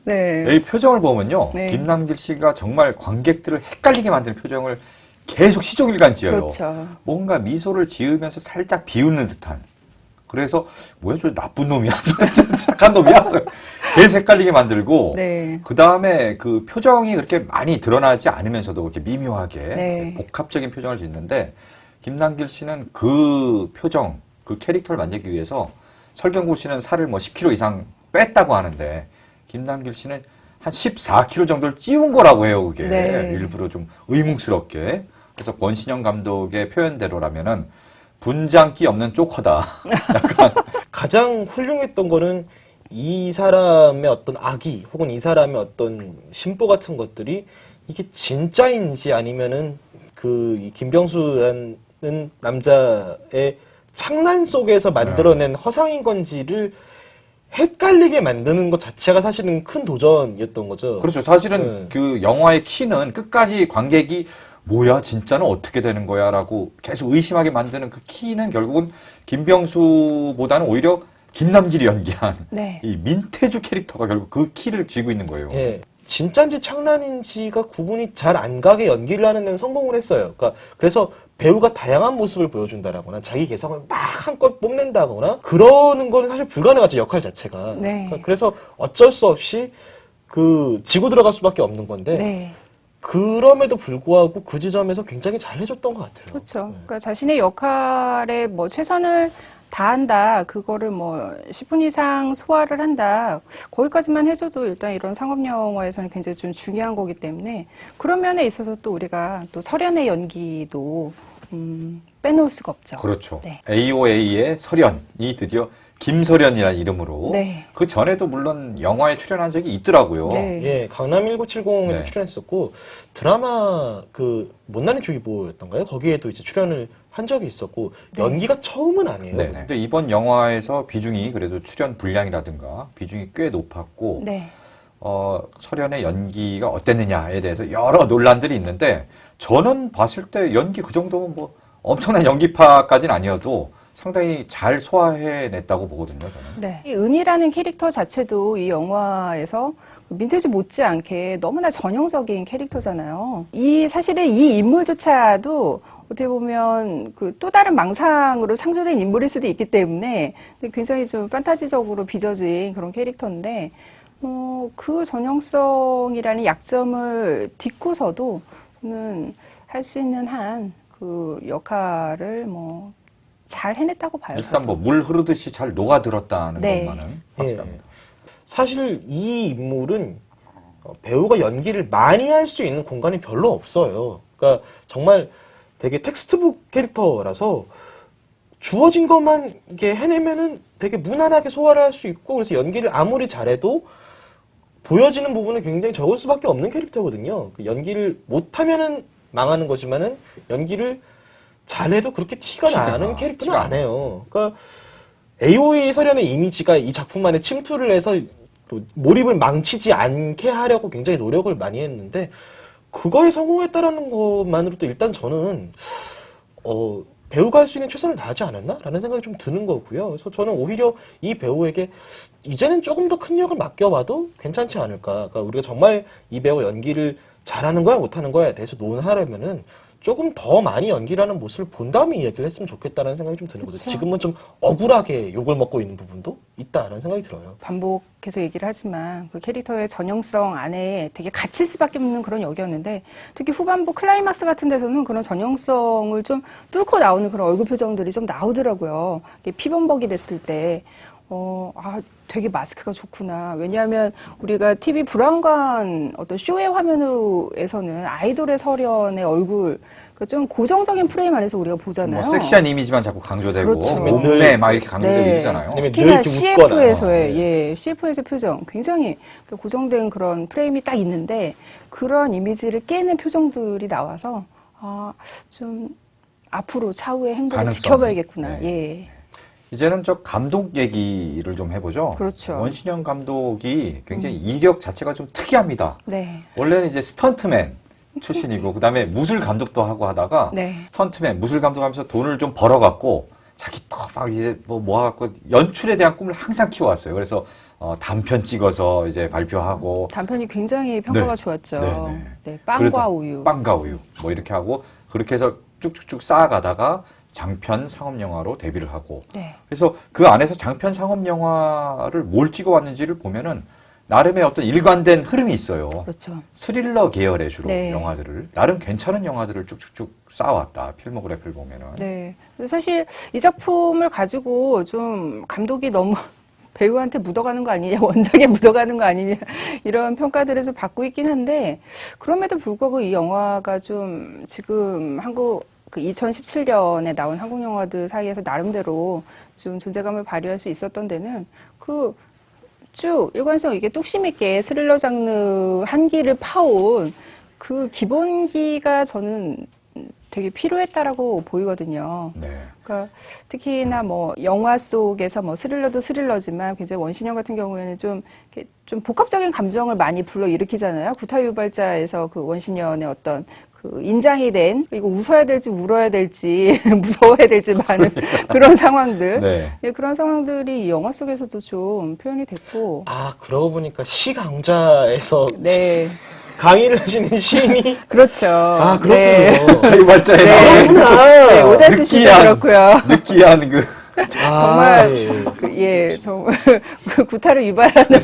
네. 이 표정을 보면요. 네. 김남길 씨가 정말 관객들을 헷갈리게 만드는 표정을 계속 시종일관 지어요. 그렇죠. 뭔가 미소를 지으면서 살짝 비웃는 듯한. 그래서 뭐야 저 나쁜 놈이야? 착한 놈이야? 계속 헷갈리게 만들고 네. 그 다음에 그 표정이 그렇게 많이 드러나지 않으면서도 그렇게 미묘하게 네. 복합적인 표정을 짓는데 김남길 씨는 그 표정, 그 캐릭터를 만들기 위해서 설경구 씨는 살을 뭐 10kg 이상 뺐다고 하는데 김남길 씨는 한 14kg 정도를 찌운 거라고 해요, 그게. 네. 일부러 좀 의뭉스럽게. 그래서 권신영 감독의 표현대로라면은 분장기 없는 쪼커다. 가장 훌륭했던 거는 이 사람의 어떤 악의 혹은 이 사람의 어떤 심보 같은 것들이 이게 진짜인지 아니면은 이 김병수라는 남자의 창란 속에서 만들어낸 허상인 건지를 헷갈리게 만드는 것 자체가 사실은 큰 도전이었던 거죠. 그렇죠. 사실은 그 영화의 키는 끝까지 관객이 뭐야, 진짜는 어떻게 되는 거야? 라고 계속 의심하게 만드는 그 키는 결국은 김병수보다는 오히려 김남길이 연기한 네. 이 민태주 캐릭터가 결국 그 키를 쥐고 있는 거예요. 예. 진짜인지 창란인지가 구분이 잘 안 가게 연기를 하는 데는 성공을 했어요. 그래서 배우가 다양한 모습을 보여준다라거나 자기 개성을 막 한껏 뽐낸다거나 그러는 거는 사실 불가능하죠, 역할 자체가. 네. 그래서 어쩔 수 없이 지고 들어갈 수밖에 없는 건데 네. 그럼에도 불구하고 그 지점에서 굉장히 잘 해줬던 것 같아요. 그렇죠. 네. 그러니까 자신의 역할에 뭐 최선을 다한다, 그거를 뭐 10분 이상 소화를 한다, 거기까지만 해줘도 일단 이런 상업 영화에서는 굉장히 좀 중요한 거기 때문에 그런 면에 있어서 또 우리가 또 설현의 연기도 빼놓을 수가 없죠. 그렇죠. 네. AOA의 설현이 드디어 김설현이라는 이름으로 네. 그 전에도 물론 영화에 출연한 적이 있더라고요. 네. 예, 강남 1970에도 네. 출연했었고 드라마 그 못난이 주의보였던가요? 거기에도 이제 출연을 한 적이 있었고 연기가 처음은 아니에요. 네. 근데 이번 영화에서 비중이 그래도 출연 분량이라든가 비중이 꽤 높았고 네. 설현의 연기가 어땠느냐에 대해서 여러 논란들이 있는데 저는 봤을 때 연기 그 정도면 뭐 엄청난 연기파까지는 아니어도 상당히 잘 소화해냈다고 보거든요, 저는. 네. 이 은이라는 캐릭터 자체도 이 영화에서 민태주 못지않게 너무나 전형적인 캐릭터잖아요. 사실은 이 인물조차도 어떻게 보면 그 또 다른 망상으로 창조된 인물일 수도 있기 때문에 굉장히 좀 판타지적으로 빚어진 그런 캐릭터인데, 그 전형성이라는 약점을 딛고서도 저는 할 수 있는 한 그 역할을 뭐 잘 해냈다고 봐요. 일단 뭐 물 흐르듯이 잘 녹아들었다는 네. 것만은 예. 확실합니다. 사실 이 인물은 배우가 연기를 많이 할 수 있는 공간이 별로 없어요. 그러니까 정말 되게 텍스트북 캐릭터라서 주어진 것만 이렇게 해내면은 되게 무난하게 소화를 할 수 있고, 그래서 연기를 아무리 잘해도 보여지는 부분은 굉장히 적을 수밖에 없는 캐릭터거든요. 그 연기를 못하면은 망하는 거지만은 연기를 잘해도 그렇게 티가 나는 캐릭터는 안 해요. 그러니까 AOA 설현의 이미지가 이 작품만에 침투를 해서 또 몰입을 망치지 않게 하려고 굉장히 노력을 많이 했는데 그거에 성공했다라는 것만으로도 일단 저는 배우가 할 수 있는 최선을 다하지 않았나라는 생각이 좀 드는 거고요. 그래서 저는 오히려 이 배우에게 이제는 조금 더 큰 역을 맡겨봐도 괜찮지 않을까. 그러니까 우리가 정말 이 배우가 연기를 잘하는 거야 못하는 거야에 대해서 논하려면은 조금 더 많이 연기라는 모습을 본 다음에 이야기를 했으면 좋겠다는 생각이 좀 드는 거죠. 그쵸. 지금은 좀 억울하게 욕을 먹고 있는 부분도 있다라는 생각이 들어요. 반복해서 얘기를 하지만 그 캐릭터의 전형성 안에 되게 갇힐 수밖에 없는 그런 역이었는데, 특히 후반부 클라이막스 같은 데서는 그런 전형성을 좀 뚫고 나오는 그런 얼굴 표정들이 좀 나오더라고요. 이게 피범벅이 됐을 때 되게 마스크가 좋구나. 왜냐하면 우리가 TV 브라운관 어떤 쇼의 화면에서는 아이돌의 설현의 얼굴, 그러니까 좀 고정적인 프레임 안에서 우리가 보잖아요. 뭐 섹시한 이미지만 자꾸 강조되고 그렇죠. 몸매 막 이렇게 강조되고 네. 있잖아요. 아니면 늘 특히나 이렇게 웃거나. CF에서의 CF에서 표정 굉장히 고정된 그런 프레임이 딱 있는데 그런 이미지를 깨는 표정들이 나와서 좀 앞으로 차후의 행보를 가능성. 지켜봐야겠구나. 네. 예. 이제는 저 감독 얘기를 좀 해보죠. 그렇죠. 원신영 감독이 굉장히 이력 자체가 좀 특이합니다. 네. 원래는 이제 스턴트맨 출신이고 그다음에 무술 감독도 하고 하다가 네. 스턴트맨 무술 감독하면서 돈을 좀 벌어갖고 자기 또 막 이제 뭐 모아갖고 연출에 대한 꿈을 항상 키워왔어요. 그래서 단편 찍어서 이제 발표하고 단편이 굉장히 평가가 네. 좋았죠. 네, 네, 빵과 그래도 우유. 빵과 우유 뭐 이렇게 하고 그렇게 해서 쭉쭉쭉 쌓아가다가 장편 상업 영화로 데뷔를 하고 네. 그래서 그 안에서 장편 상업 영화를 뭘 찍어왔는지를 보면은 나름의 어떤 일관된 흐름이 있어요. 그렇죠. 스릴러 계열의 주로 네. 영화들을 나름 괜찮은 영화들을 쭉쭉쭉 쌓아왔다. 필모그래피를 보면은. 네. 사실 이 작품을 가지고 좀 감독이 너무 배우한테 묻어가는 거 아니냐, 원작에 묻어가는 거 아니냐, 이런 평가들을 좀 받고 있긴 한데, 그럼에도 불구하고 이 영화가 좀 지금 2017년에 나온 한국 영화들 사이에서 나름대로 좀 존재감을 발휘할 수 있었던 데는 쭉 일관성 있게 뚝심 있게 스릴러 장르 한기를 파온 그 기본기가 저는 되게 필요했다라고 보이거든요. 네. 그러니까 특히나 뭐 영화 속에서 뭐 스릴러도 스릴러지만 굉장히 원신영 같은 경우에는 좀 복합적인 감정을 많이 불러일으키잖아요. 구타유발자에서 그 원신영의 어떤 그 인장이 된 이거 웃어야 될지 울어야 될지 무서워야 될지 많은 그런 상황들. 네. 예, 그런 상황들이 이 영화 속에서도 좀 표현이 됐고. 그러고 보니까 시강자에서 네. 강의를 하시는 시인이 그렇죠. 그렇군요. 네. 가요발자에 네. 나오는 네, 오다스 씨도 그렇고요. 느끼한 그 정말 예. 정말 그 구타를 유발하는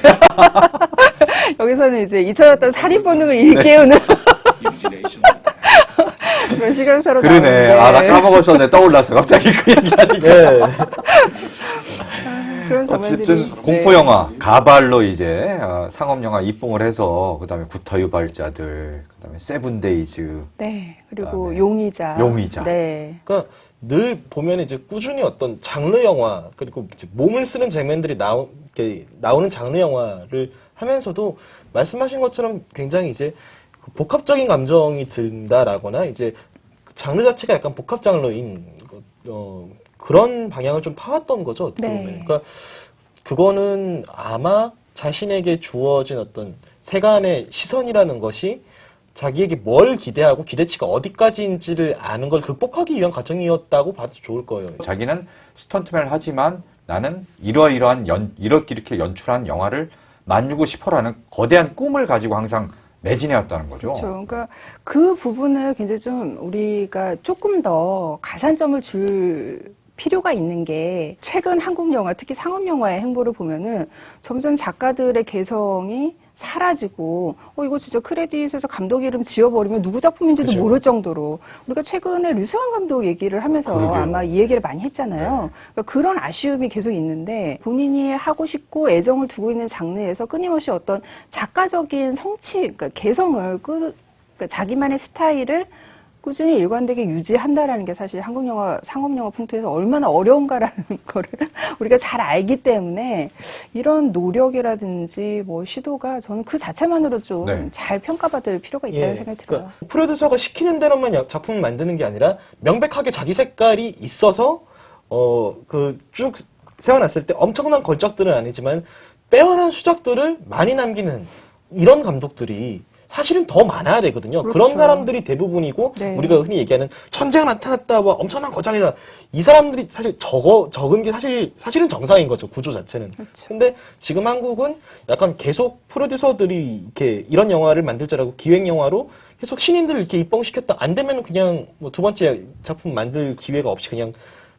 여기서는 이제 잊혀졌던 살인 본능을 일깨우는 몇 시간차로 그러네. 나오는데. 아, 나 까먹었었네. 떠올랐어. 갑자기 그 얘기하니까. 네. 그런 장면들이. 어쨌든 공포 영화 가발로 이제 상업 영화 입봉을 해서 그다음에 구터 유발자들, 그다음에 세븐데이즈. 네. 그리고 그다음에 용의자. 용의자. 네. 그러니까 늘 보면 이제 꾸준히 어떤 장르 영화 그리고 이제 몸을 쓰는 장면들이 나오는 장르 영화를 하면서도 말씀하신 것처럼 굉장히 이제 그 복합적인 감정이 든다라거나 이제 장르 자체가 약간 복합 장르인 그런 방향을 좀 파왔던 거죠. 어떻게 네. 보면. 그러니까 그거는 아마 자신에게 주어진 어떤 세간의 시선이라는 것이 자기에게 뭘 기대하고 기대치가 어디까지인지를 아는 걸 극복하기 위한 과정이었다고 봐도 좋을 거예요. 자기는 스턴트맨을 하지만 나는 이렇게 연출한 영화를 만들고 싶어라는 거대한 꿈을 가지고 항상 매진해왔다는 거죠. 그렇죠. 그러니까 그 부분을 굉장히 좀 우리가 조금 더 가산점을 줄 필요가 있는 게 최근 한국 영화, 특히 상업 영화의 행보를 보면은 점점 작가들의 개성이 사라지고 이거 진짜 크레딧에서 감독 이름 지워버리면 누구 작품인지도 그죠. 모를 정도로 우리가 최근에 류승환 감독 얘기를 하면서 그러게요. 아마 이 얘기를 많이 했잖아요. 그러니까 그런 아쉬움이 계속 있는데 본인이 하고 싶고 애정을 두고 있는 장르에서 끊임없이 어떤 작가적인 성취, 그러니까 개성을 그러니까 자기만의 스타일을 꾸준히 일관되게 유지한다라는 게 사실 한국 영화, 상업 영화 풍토에서 얼마나 어려운가라는 거를 우리가 잘 알기 때문에 이런 노력이라든지 뭐 시도가 저는 그 자체만으로 좀 네. 잘 평가받을 필요가 있다는 생각이 들어요. 그러니까 프로듀서가 시키는 대로만 작품을 만드는 게 아니라 명백하게 자기 색깔이 있어서 그 쭉 세워놨을 때 엄청난 걸작들은 아니지만 빼어난 수작들을 많이 남기는 이런 감독들이 사실은 더 많아야 되거든요. 그렇죠. 그런 사람들이 대부분이고 네. 우리가 흔히 얘기하는 천재가 나타났다, 뭐 엄청난 거장이다. 이 사람들이 사실 적은 게 사실은 정상인 거죠. 구조 자체는. 그렇죠. 근데 지금 한국은 약간 계속 프로듀서들이 이렇게 이런 영화를 만들 줄 알고 기획 영화로 계속 신인들을 이렇게 입봉시켰다. 안 되면 그냥 뭐 두 번째 작품 만들 기회가 없이 그냥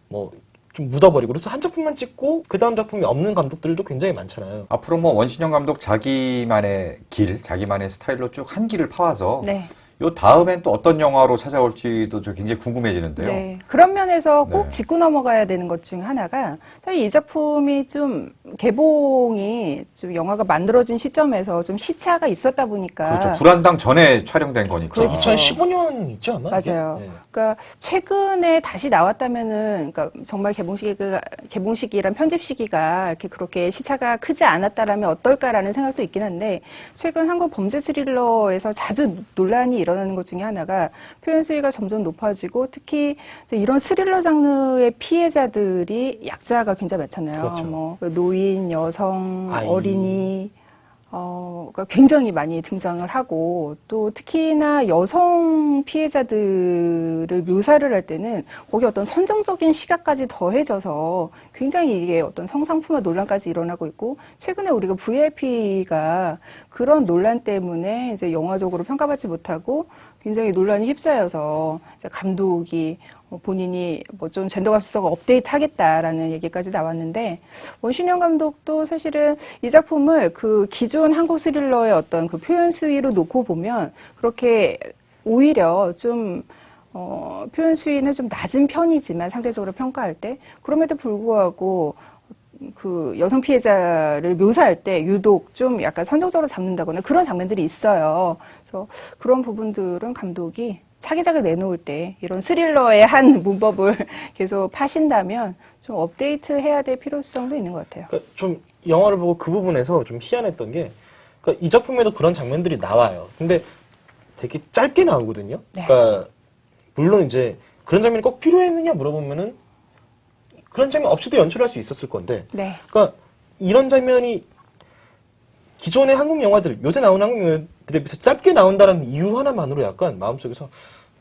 뭐 좀 묻어버리고 그래서 한 작품만 찍고 그 다음 작품이 없는 감독들도 굉장히 많잖아요. 앞으로 뭐 원신영 감독 자기만의 길, 자기만의 스타일로 쭉 한 길을 파와서 네. 요 다음엔 또 어떤 영화로 찾아올지도 좀 굉장히 궁금해지는데요. 네. 그런 면에서 꼭 네. 짚고 넘어가야 되는 것 중 하나가 사실 이 작품이 좀 개봉이 좀 영화가 만들어진 시점에서 좀 시차가 있었다 보니까 그렇죠. 불안당 전에 촬영된 거니까. 그렇죠. 2015년 있죠 아마? 맞아요. 이게? 네. 그러니까 최근에 다시 나왔다면은, 그러니까 정말 개봉시기랑 편집 시기가 이렇게 그렇게 시차가 크지 않았다라면 어떨까라는 생각도 있긴 한데, 최근 한국 범죄 스릴러에서 자주 논란이 일어나는 것 중에 하나가 표현 수위가 점점 높아지고, 특히 이제 이런 스릴러 장르의 피해자들이 약자가 굉장히 많잖아요. 그렇죠. 뭐 노인, 여성, 아이. 어린이. 그러니까 굉장히 많이 등장을 하고 또 특히나 여성 피해자들을 묘사를 할 때는 거기 어떤 선정적인 시각까지 더해져서 굉장히 이게 어떤 성상품화 논란까지 일어나고 있고 최근에 우리가 VIP가 그런 논란 때문에 이제 영화적으로 평가받지 못하고 굉장히 논란이 휩싸여서 이제 감독이 본인이 뭐 좀 젠더 감수성을 업데이트 하겠다라는 얘기까지 나왔는데 원신영 감독도 사실은 이 작품을 그 기존 한국 스릴러의 어떤 그 표현 수위로 놓고 보면 그렇게 오히려 좀 표현 수위는 좀 낮은 편이지만 상대적으로 평가할 때 그럼에도 불구하고 그 여성 피해자를 묘사할 때 유독 좀 약간 선정적으로 잡는다거나 그런 장면들이 있어요. 그래서 그런 부분들은 감독이 차기작을 내놓을 때 이런 스릴러의 한 문법을 계속 파신다면 좀 업데이트 해야 될 필요성도 있는 것 같아요. 그러니까 좀 영화를 보고 그 부분에서 좀 희한했던 게 그러니까 이 작품에도 그런 장면들이 나와요. 근데 되게 짧게 나오거든요. 네. 그러니까 물론 이제 그런 장면이 꼭 필요했느냐 물어보면은 그런 장면 없이도 연출할 수 있었을 건데 네. 그러니까 이런 장면이 기존의 한국 영화들, 요새 나오는 한국 영화들에 비해서 짧게 나온다는 이유 하나만으로 약간 마음속에서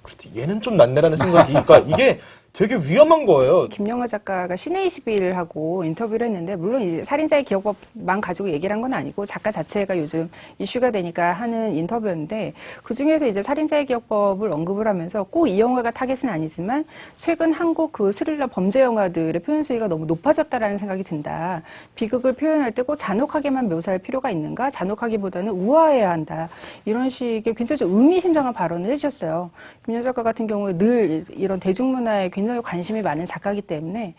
그래도 얘는 좀 낫네라는 생각이 그러니까 이게 되게 위험한 거예요. 김영하 작가가 신의21하고 인터뷰를 했는데, 물론 이제 살인자의 기억법만 가지고 얘기를 한 건 아니고 작가 자체가 요즘 이슈가 되니까 하는 인터뷰였는데, 그 중에서 이제 살인자의 기억법을 언급을 하면서 꼭 이 영화가 타겟은 아니지만 최근 한국 그 스릴러 범죄 영화들의 표현 수위가 너무 높아졌다라는 생각이 든다. 비극을 표현할 때 꼭 잔혹하게만 묘사할 필요가 있는가? 잔혹하기보다는 우아해야 한다. 이런 식의 굉장히 좀 의미심장한 발언을 해주셨어요. 김연아 작가 같은 경우에 늘 이런 대중문화에 굉장히 관심이 많은 작가이기 때문에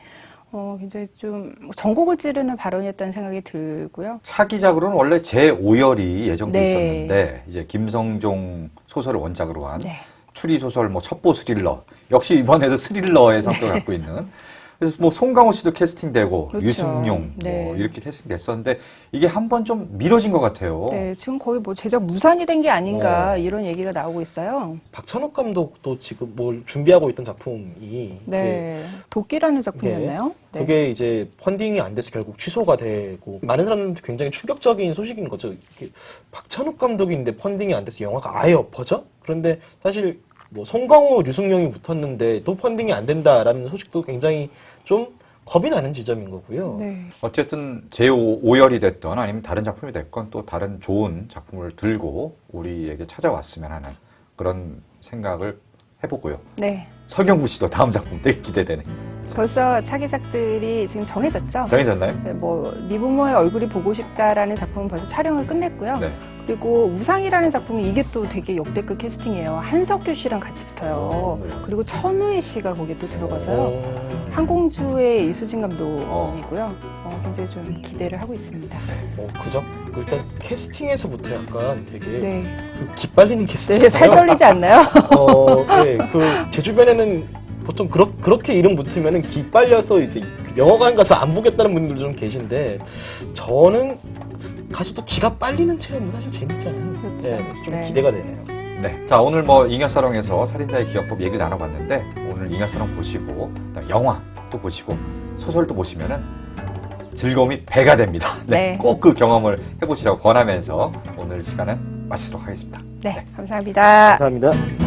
굉장히 좀 전곡을 찌르는 발언이었다는 생각이 들고요. 차기작으로는 원래 제5열이 예정돼 네. 있었는데 이제 김성종 소설을 원작으로 한 네. 추리소설 뭐 첩보 스릴러 역시 이번에도 스릴러의 성격을 갖고 있는 그래서 뭐 송강호 씨도 캐스팅되고 그렇죠. 유승용 네. 뭐 이렇게 캐스팅됐었는데 이게 한번 좀 미뤄진 것 같아요. 네, 지금 거의 뭐 제작 무산이 된 게 아닌가 어. 이런 얘기가 나오고 있어요. 박찬욱 감독도 지금 뭘 준비하고 있던 작품이 네, 도끼라는 작품이었나요? 네. 그게 이제 펀딩이 안 돼서 결국 취소가 되고 많은 사람들한테 굉장히 충격적인 소식인 거죠. 이게 박찬욱 감독인데 펀딩이 안 돼서 영화가 아예 엎어져? 그런데 사실 뭐 송강호, 류승룡이 붙었는데 또 펀딩이 안 된다라는 소식도 굉장히 좀 겁이 나는 지점인 거고요. 네. 어쨌든 제5열이 됐던 아니면 다른 작품이 됐건 또 다른 좋은 작품을 들고 우리에게 찾아왔으면 하는 그런 생각을 해보고요. 네. 설경구 씨도 다음 작품 되게 기대되네. 벌써 차기작들이 지금 정해졌죠? 정해졌나요? 네, 뭐 미부모의 얼굴이 보고 싶다라는 작품은 벌써 촬영을 끝냈고요. 네. 그리고 우상이라는 작품이 이게 또 되게 역대급 캐스팅이에요. 한석규 씨랑 같이 붙어요. 그리고 천우희 씨가 거기에 또 들어가서요. 항공주의 이수진 감독이고요. 굉장히 좀 기대를 하고 있습니다. 그죠? 일단 캐스팅에서부터 약간 되게 네. 그 기빨리는 캐스팅. 네, 살 떨리지 않나요? 네, 제 주변에는 보통 그렇게 이름 붙으면은 기빨려서 이제 영화관 가서 안 보겠다는 분들 좀 계신데 저는 가서 또 기가 빨리는 체험은 사실 재밌잖아요. 그렇죠. 네, 좀 네. 기대가 되네요. 네. 자, 오늘 뭐 잉여사롱에서 살인자의 기억법 얘기를 나눠봤는데 오늘 잉여사롱 보시고 영화 또 보시고 소설도 보시면은 즐거움이 배가 됩니다. 네. 네. 꼭 그 경험을 해보시라고 권하면서 오늘 시간은 마치도록 하겠습니다. 네, 감사합니다. 감사합니다.